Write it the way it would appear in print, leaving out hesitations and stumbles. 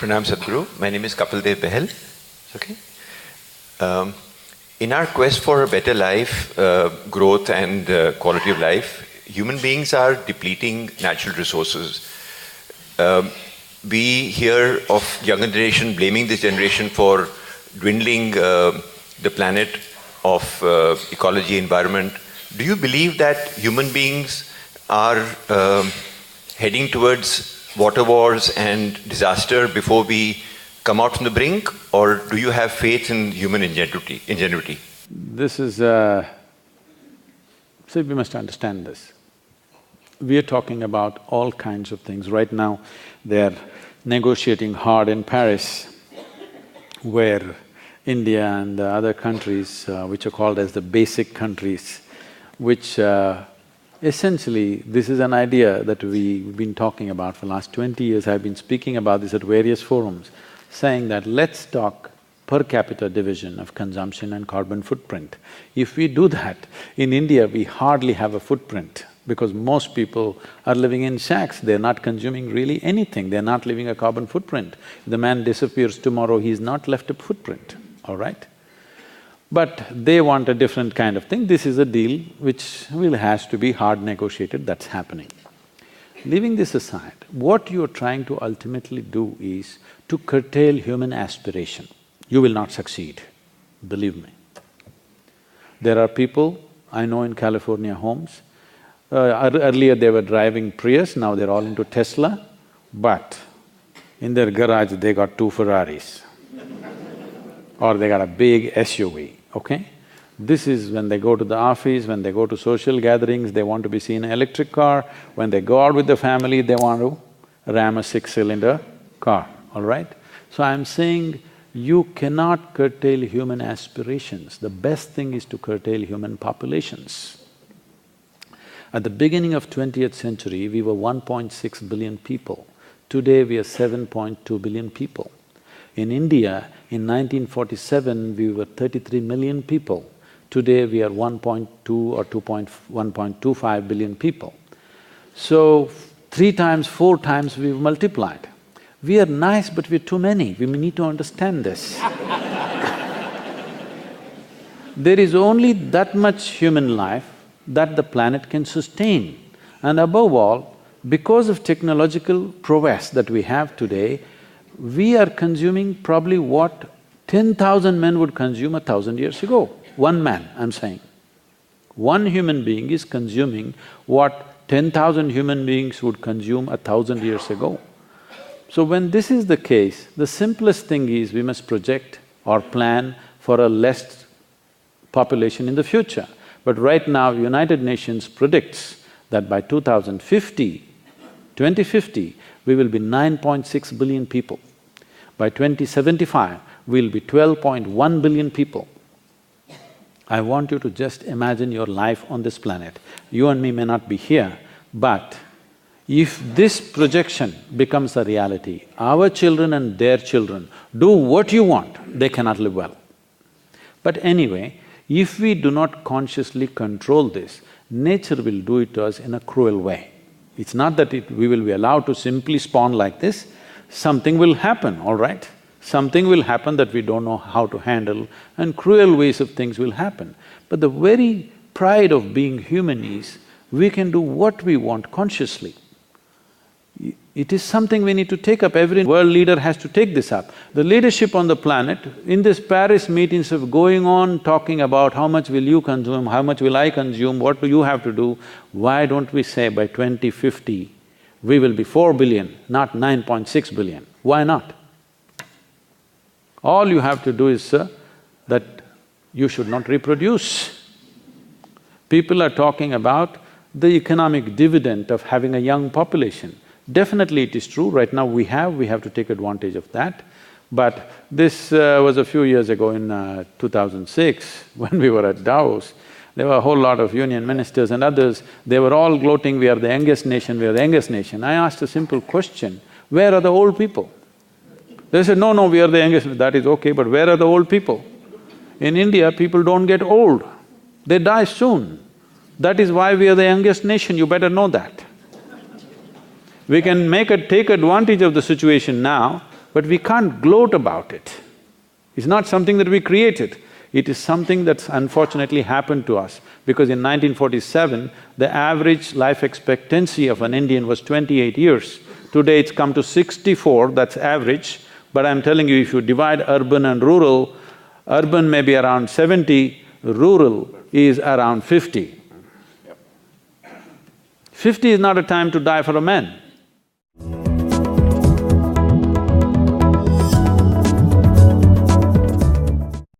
Pranam Sadhguru. My name is Kapil Dev Behel. Okay. In our quest for a better life, growth and quality of life, human beings are depleting natural resources. We hear of younger generation blaming this generation for dwindling the planet of ecology, environment. Do you believe that human beings are heading towards water wars and disaster before we come out from the brink, or do you have faith in human ingenuity? This is… see, we must understand this. We are talking about all kinds of things. Right now, they're negotiating hard in Paris, where India and the other countries, which are called as the basic countries, which essentially, this is an idea that we've been talking about for the last 20 years. I've been speaking about this at various forums, saying that let's talk per capita division of consumption and carbon footprint. If we do that, in India we hardly have a footprint because most people are living in shacks, they're not consuming really anything, they're not leaving a carbon footprint. If the man disappears tomorrow, he's not left a footprint, all right? But they want a different kind of thing. This is a deal which has to be hard negotiated, that's happening. Leaving this aside, what you're trying to ultimately do is to curtail human aspiration. You will not succeed, believe me. There are people I know in California homes, earlier they were driving Prius, now they're all into Tesla, but in their garage they got 2 Ferraris or they got a big SUV, okay? This is when they go to the office, when they go to social gatherings, they want to be seen in an electric car. When they go out with the family, they want to ram a 6-cylinder car, all right? So I'm saying you cannot curtail human aspirations. The best thing is to curtail human populations. At the beginning of 20th century, we were 1.6 billion people. Today, we are 7.2 billion people. In India, in 1947, we were 33 million people. Today, we are 1.2 or 1.25 billion people. So, 3 times, 4 times we've multiplied. We are nice, but we're too many. We need to understand this. There is only that much human life that the planet can sustain. And above all, because of technological prowess that we have today, we are consuming probably what 10,000 men would consume 1,000 years ago. One man, I'm saying. One human being is consuming what 10,000 human beings would consume 1,000 years ago. So when this is the case, the simplest thing is we must project or plan for a less population in the future. But right now, United Nations predicts that by 2050, we will be 9.6 billion people. By 2075, we'll be 12.1 billion people. I want you to just imagine your life on this planet. You and me may not be here, but if this projection becomes a reality, our children and their children do what you want, they cannot live well. But anyway, if we do not consciously control this, nature will do it to us in a cruel way. It's not that we will be allowed to simply spawn like this, something will happen, all right? Something will happen that we don't know how to handle, and cruel ways of things will happen. But the very pride of being human is, we can do what we want consciously. It is something we need to take up, every world leader has to take this up. The leadership on the planet, in this Paris meetings of going on talking about how much will you consume, how much will I consume, what do you have to do, why don't we say by 2050, we will be 4 billion, not 9.6 billion, why not? All you have to do is, that you should not reproduce. People are talking about the economic dividend of having a young population. Definitely it is true, right now we have to take advantage of that. But this was a few years ago in 2006, when we were at Davos, there were a whole lot of union ministers and others, they were all gloating, we are the youngest nation, we are the youngest nation. I asked a simple question, where are the old people? They said, no, we are the youngest, that is okay, but where are the old people? In India, people don't get old, they die soon. That is why we are the youngest nation, you better know that. We can take advantage of the situation now, but we can't gloat about it. It's not something that we created. It is something that's unfortunately happened to us, because in 1947, the average life expectancy of an Indian was 28 years. Today it's come to 64, that's average, but I'm telling you, if you divide urban and rural, urban may be around 70, rural is around 50. 50 is not a time to die for a man.